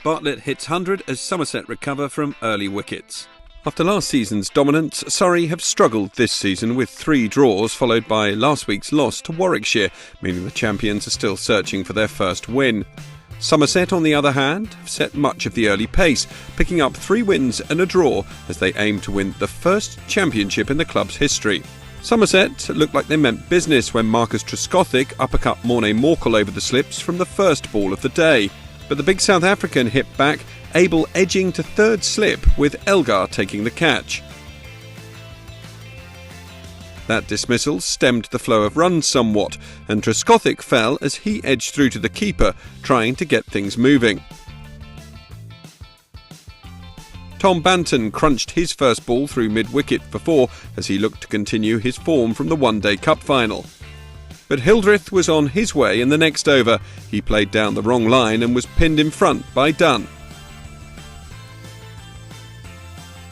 Bartlett hits 100 as Somerset recover from early wickets. After last season's dominance, Surrey have struggled this season with 3 draws followed by last week's loss to Warwickshire, meaning the champions are still searching for their first win. Somerset, on the other hand, have set much of the early pace, picking up 3 wins and a draw as they aim to win the first championship in the club's history. Somerset looked like they meant business when Marcus Trescothick uppercut Morne Morkel over the slips from the first ball of the day. But the big South African hit back, Abel edging to third slip with Elgar taking the catch. That dismissal stemmed the flow of runs somewhat, and Trescothick fell as he edged through to the keeper, trying to get things moving. Tom Banton crunched his first ball through mid-wicket for 4 as he looked to continue his form from the One-Day Cup final. But Hildreth was on his way in the next over. He played down the wrong line and was pinned in front by Dunn.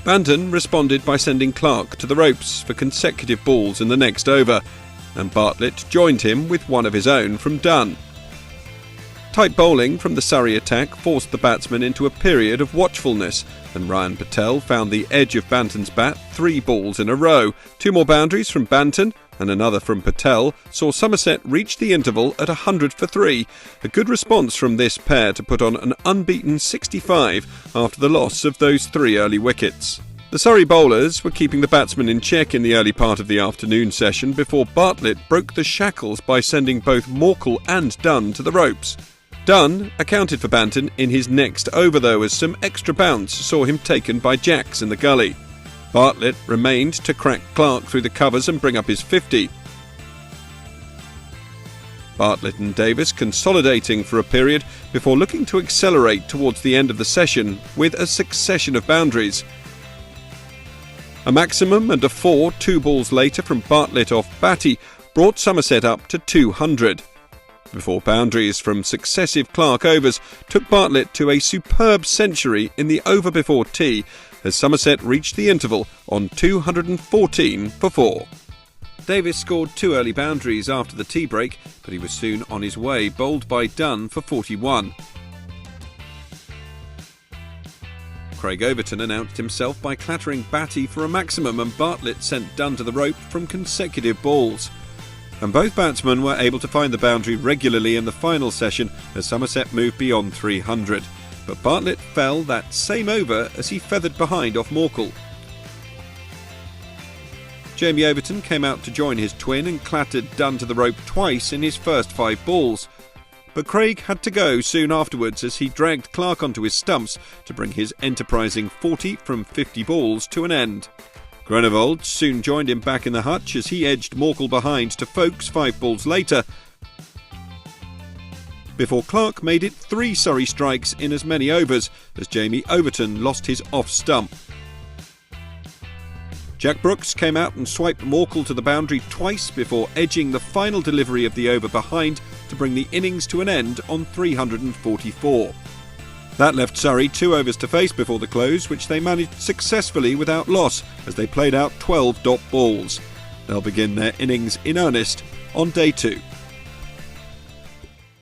Banton responded by sending Clark to the ropes for consecutive balls in the next over, and Bartlett joined him with one of his own from Dunn. Tight bowling from the Surrey attack forced the batsman into a period of watchfulness, and Ryan Patel found the edge of Banton's bat 3 balls in a row. 2 more boundaries from Banton and another from Patel saw Somerset reach the interval at 100 for 3, a good response from this pair to put on an unbeaten 65 after the loss of those 3 early wickets. The Surrey bowlers were keeping the batsmen in check in the early part of the afternoon session before Bartlett broke the shackles by sending both Morkel and Dunn to the ropes. Dunn accounted for Banton in his next over though, as some extra bounce saw him taken by Jacks in the gully. Bartlett remained to crack Clark through the covers and bring up his 50. Bartlett and Davis consolidating for a period before looking to accelerate towards the end of the session with a succession of boundaries. A maximum and a 4 2 balls later from Bartlett off Batty brought Somerset up to 200. Before boundaries from successive Clark overs took Bartlett to a superb century in the over before tea as Somerset reached the interval on 214 for 4. Davis scored 2 early boundaries after the tea break, but he was soon on his way, bowled by Dunn for 41. Craig Overton announced himself by clattering Batty for a maximum, and Bartlett sent Dunn to the rope from consecutive balls. And both batsmen were able to find the boundary regularly in the final session as Somerset moved beyond 300. But Bartlett fell that same over as he feathered behind off Morkel. Jamie Overton came out to join his twin and clattered Dunn to the rope twice in his first 5 balls. But Craig had to go soon afterwards as he dragged Clark onto his stumps to bring his enterprising 40 from 50 balls to an end. Groenewold soon joined him back in the hutch as he edged Morkel behind to Folkes 5 balls later, before Clark made it 3 Surrey strikes in as many overs as Jamie Overton lost his off stump. Jack Brooks came out and swiped Morkel to the boundary twice before edging the final delivery of the over behind to bring the innings to an end on 344. That left Surrey 2 overs to face before the close, which they managed successfully without loss as they played out 12 dot balls. They'll begin their innings in earnest on day 2.